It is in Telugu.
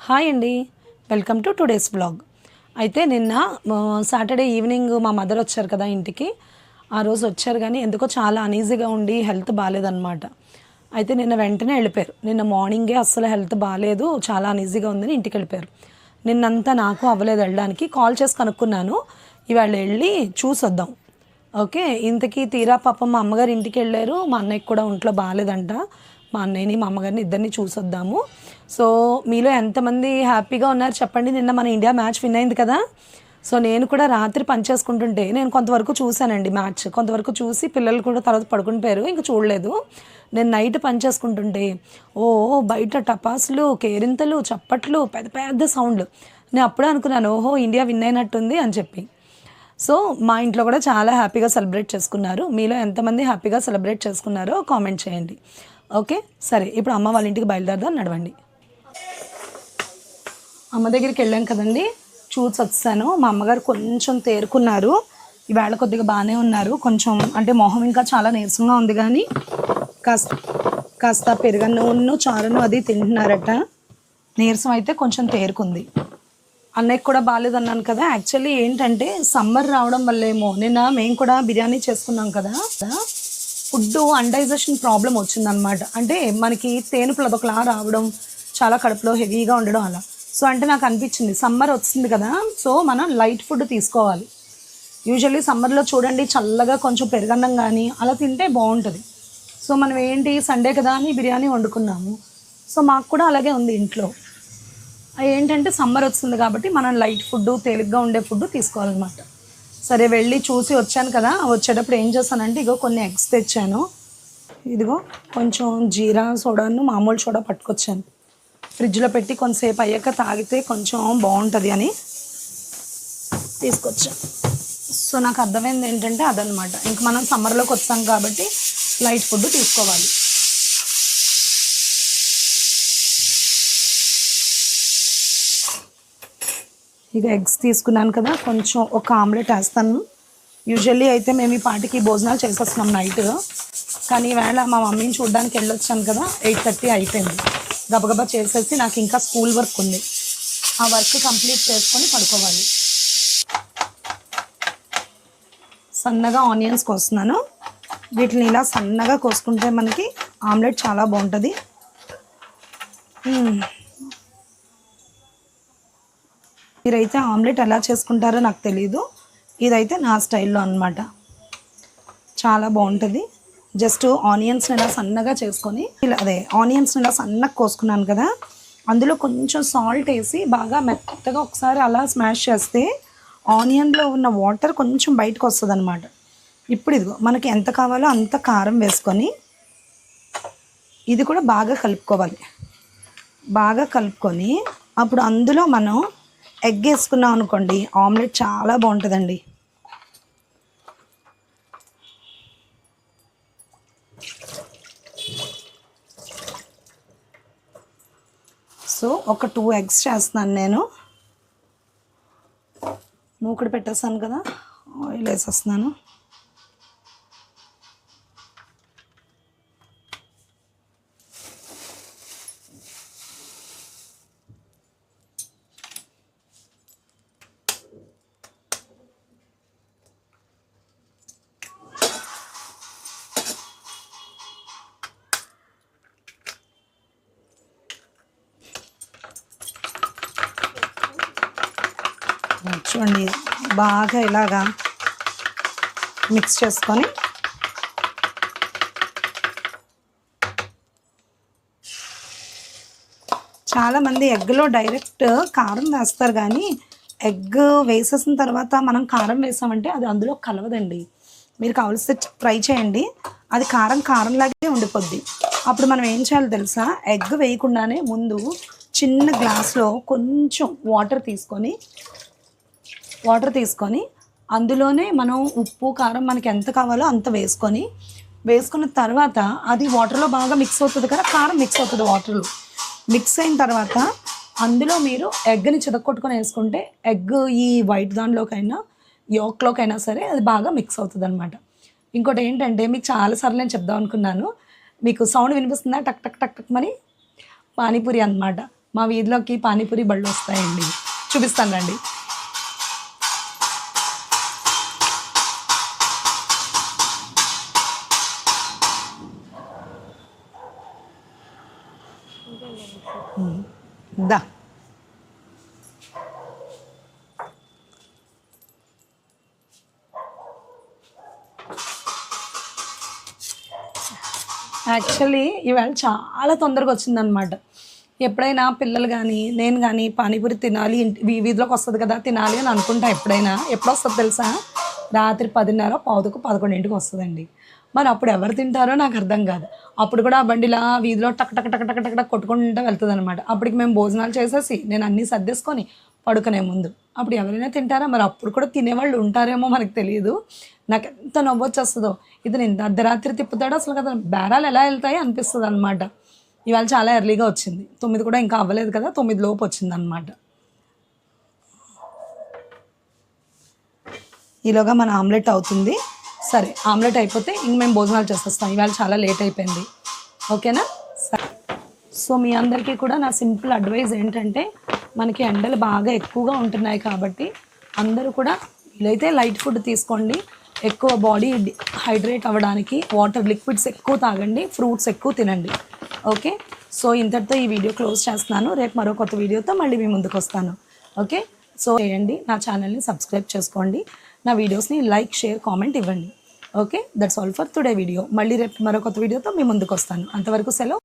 హాయ్ అండి, వెల్కమ్ టు టుడేస్ వ్లాగ్. అయితే నిన్న సాటర్డే ఈవినింగ్ మా మదర్ వచ్చారు కదా ఇంటికి. ఆ రోజు వచ్చారు కానీ ఎందుకో చాలా అనీజీగా ఉండి హెల్త్ బాగాలేదన్నమాట. అయితే నిన్న వెంటనే వెళ్ళిపోయారు. నిన్న మార్నింగే అస్సలు హెల్త్ బాగాలేదు, చాలా అనీజీగా ఉందని ఇంటికి వెళ్ళిపోయారు. నిన్నంతా నాకు అవ్వలేదు వెళ్ళడానికి. కాల్ చేసి కనుక్కున్నాను, ఇవాళ వెళ్ళి చూసొద్దాం. ఓకే, ఇంతకీ తీరా పాపం మా అమ్మగారు ఇంటికి వెళ్ళారు. మా అన్నయ్యకి కూడా ఒంట్లో బాగాలేదంట. మా అన్నయ్యని మా అమ్మగారిని ఇద్దరిని చూసొద్దాము. సో మీలో ఎంతమంది హ్యాపీగా ఉన్నారు చెప్పండి. నిన్న మన ఇండియా మ్యాచ్ విన్ అయింది కదా. సో నేను కూడా రాత్రి పని చేసుకుంటుంటే నేను కొంతవరకు చూశానండి మ్యాచ్. కొంతవరకు చూసి పిల్లలు కూడా తర్వాత పడుకుని పోయారు, ఇంకా చూడలేదు. నేను నైట్ పని చేసుకుంటుంటే బయట టపాసులు, కేరింతలు, చప్పట్లు, పెద్ద పెద్ద సౌండ్లు. నేను అప్పుడే అనుకున్నాను, ఓహో ఇండియా విన్ అయినట్టుంది అని చెప్పి. సో మా ఇంట్లో కూడా చాలా హ్యాపీగా సెలబ్రేట్ చేసుకున్నారు. మీలో ఎంతమంది హ్యాపీగా సెలబ్రేట్ చేసుకున్నారో కామెంట్ చేయండి. ఓకే సరే, ఇప్పుడు అమ్మ వాళ్ళ ఇంటికి బయలుదేరదాం, నడవండి. అమ్మ దగ్గరికి వెళ్ళాం కదండి, చూసి వచ్చాను. మా అమ్మగారు కొంచెం తేరుకున్నారు, ఈవేళ కొద్దిగా బాగానే ఉన్నారు. కొంచెం అంటే మొహం ఇంకా చాలా నీరసంగా ఉంది, కానీ కాస్త పెరుగన్ను చారును అది తింటున్నారట. నీరసం అయితే కొంచెం తేరుకుంది. అన్నయ్యకి కూడా బాగాలేదన్నాను కదా. యాక్చువల్లీ ఏంటంటే సమ్మర్ రావడం వల్లేమో నిన్న మేము కూడా బిర్యానీ చేసుకున్నాం కదా, ఫుడ్ అన్డైజెషన్ ప్రాబ్లం వచ్చిందనమాట. అంటే మనకి తేనుపులు అదొకలా రావడం, చాలా కడుపులో హెవీగా ఉండడం అలా. సో అంటే నాకు అనిపించింది సమ్మర్ వచ్చింది కదా, సో మనం లైట్ ఫుడ్ తీసుకోవాలి. యూజువల్లీ సమ్మర్లో చూడండి చల్లగా కొంచెం పెరుగన్నం కానీ అలా తింటే బాగుంటుంది. సో మనం ఏంటి సండే కదా అని బిర్యానీ వండుకున్నాము. సో మాకు కూడా అలాగే ఉంది ఇంట్లో. ఏంటంటే సమ్మర్ వస్తుంది కాబట్టి మనం లైట్ ఫుడ్, తేలిగ్గా ఉండే ఫుడ్ తీసుకోవాలన్నమాట. సరే వెళ్ళి చూసి వచ్చాను కదా, వచ్చేటప్పుడు ఏం చేశానంటే ఇగో కొన్ని ఎగ్స్ తెచ్చాను. ఇదిగో కొంచెం జీరా సోడాను మామూలు సోడా పట్టుకొచ్చాను. ఫ్రిడ్జ్లో పెట్టి కొంతసేపు అయ్యాక తాగితే కొంచెం బాగుంటుంది అని తీసుకొచ్చాను. సో నాకు అర్థమైంది ఏంటంటే అదనమాట, ఇంక మనం సమ్మర్లోకి వచ్చాం కాబట్టి లైట్ ఫుడ్ తీసుకోవాలి. ఇక ఎగ్స్ తీసుకున్నాను కదా, కొంచెం ఒక ఆమ్లెట్ వేస్తాను. యూజువల్లీ అయితే మేము ఈ పాటికి భోజనాలు చేసేస్తున్నాం నైట్, కానీ ఈవేళ మా మమ్మీని చూడడానికి వెళ్ళొచ్చాను కదా, 8:30 అయిపోయింది. గబగబా చేసేసి నాకు ఇంకా స్కూల్ వర్క్ ఉంది, ఆ వర్క్ కంప్లీట్ చేసుకొని పడుకోవాలి. సన్నగా ఆనియన్స్ కోస్తున్నాను. వీటిని ఇలా సన్నగా కోసుకుంటే మనకి ఆమ్లెట్ చాలా బాగుంటుంది. మీరైతే ఆమ్లెట్ ఎలా చేసుకుంటారో నాకు తెలీదు, ఇదైతే నా స్టైల్లో అనమాట. చాలా బాగుంటుంది. జస్ట్ ఆనియన్స్ని ఇలా సన్నగా చేసుకొని ఆనియన్స్ని ఇలా సన్నగా కోసుకున్నాను కదా, అందులో కొంచెం సాల్ట్ వేసి బాగా మెత్తగా ఒకసారి అలా స్మాష్ చేస్తే ఆనియన్లో ఉన్న వాటర్ కొంచెం బయటకు వస్తుంది అనమాట. ఇప్పుడు ఇదిగో మనకి ఎంత కావాలో అంత కారం వేసుకొని ఇది కూడా బాగా కలుపుకోవాలి. బాగా కలుపుకొని అప్పుడు అందులో మనం ఎగ్ వేసుకున్నాం అనుకోండి, ఆమ్లెట్ చాలా బాగుంటుందండి. సో ఒక 2 ఎగ్స్ చేస్తున్నాను నేను. మూకుడు పెట్టేస్తాను కదా, ఆయిల్ వేసేస్తున్నాను. చూడండి బాగా ఇలాగా మిక్స్ చేసుకొని చాలామంది ఎగ్లో డైరెక్ట్ కారం వేస్తారు, కానీ ఎగ్ వేసేసిన తర్వాత మనం కారం వేసామంటే అది అందులో కలవదండి. మీరు కావలిస్తే ట్రై చేయండి, అది కారంలాగే ఉండిపోద్ది. అప్పుడు మనం ఏం చేయాలో తెలుసా, ఎగ్ వేయకుండానే ముందు చిన్న గ్లాస్లో కొంచెం వాటర్ తీసుకొని అందులోనే మనం ఉప్పు కారం మనకి ఎంత కావాలో అంత వేసుకున్న తర్వాత అది వాటర్లో బాగా మిక్స్ అవుతుంది కదా, కారం మిక్స్ అవుతుంది వాటర్లో. మిక్స్ అయిన తర్వాత అందులో మీరు ఎగ్ని చితక్కొట్టుకొని వేసుకుంటే ఎగ్ ఈ వైట్ దానిలోకైనా యోక్లోకైనా సరే అది బాగా మిక్స్ అవుతుంది అనమాట. ఇంకోటి ఏంటంటే మీకు చాలాసార్లు నేను చెప్దాం అనుకున్నాను, మీకు సౌండ్ వినిపిస్తుందా టక్ టక్ టక్ టక్ మరి? పానీపూరి అనమాట. మా వీధిలోకి పానీపూరి బళ్ళు వస్తాయండి, చూపిస్తాను రండి. దా యాక్చువల్లీ ఈవేళ చాలా తొందరగా వచ్చిందనమాట. ఎప్పుడైనా పిల్లలు కానీ నేను కానీ పానీపూరి తినాలి, వీధిలోకి వస్తుంది కదా తినాలి అని అనుకుంటా. ఎప్పుడు వస్తుంది తెలుసా? రాత్రి 10:30, 11:00 వస్తుందండి. మరి అప్పుడు ఎవరు తింటారో నాకు అర్థం కాదు. అప్పుడు కూడా ఆ బండిలా వీధిలో టక్ టక్ టక్ టక్ టక్ టక్ కొట్టుకుంటూ వెళ్తుంది అనమాట. అప్పటికి మేము భోజనాలు చేసేసి నేను అన్నీ సర్దేసుకొని పడుకునే ముందు అప్పుడు ఎవరైనా తింటారా? మరి అప్పుడు కూడా తినేవాళ్ళు ఉంటారేమో మనకు తెలియదు. నాకు ఎంత నవ్వొచ్చేస్తుందో, ఇతను ఇంత అర్ధరాత్రి తిప్పుతాడో అసలు కదా బేరాలు ఎలా వెళ్తాయి అనిపిస్తుంది అనమాట. ఇవాళ చాలా ఎర్లీగా వచ్చింది, 9 కూడా ఇంకా అవ్వలేదు కదా, 9 లోపు వచ్చింది అనమాట. ఈలోగా మన ఆమ్లెట్ అవుతుంది. సరే, ఆమ్లెట్ అయిపోతే ఇంక మేము భోజనాలు చేసేస్తాం. ఇవాళ చాలా లేట్ అయిపోయింది, ఓకేనా? సరే. సో మీ అందరికీ కూడా నా సింపుల్ అడ్వైజ్ ఏంటంటే, మనకి ఎండలు బాగా ఎక్కువగా ఉంటున్నాయి కాబట్టి అందరూ కూడా వీలైతే లైట్ ఫుడ్ తీసుకోండి. ఎక్కువ బాడీ హైడ్రేట్ అవ్వడానికి వాటర్ లిక్విడ్స్ ఎక్కువ తాగండి, ఫ్రూట్స్ ఎక్కువ తినండి. ఓకే, సో ఇంతటితో ఈ వీడియో క్లోజ్ చేస్తున్నాను. రేపు మరో కొత్త వీడియోతో మళ్ళీ మీ ముందుకు వస్తాను. ఓకే, సో చేయండి, నా ఛానల్ని సబ్స్క్రైబ్ చేసుకోండి, నా వీడియోస్ని లైక్, షేర్, కామెంట్ ఇవ్వండి. Okay, that's all for today video. మళ్ళీ రేపు మరో కొత్త వీడియోతో మీ ముందుకు వస్తాను. అంతవరకు సెలవు.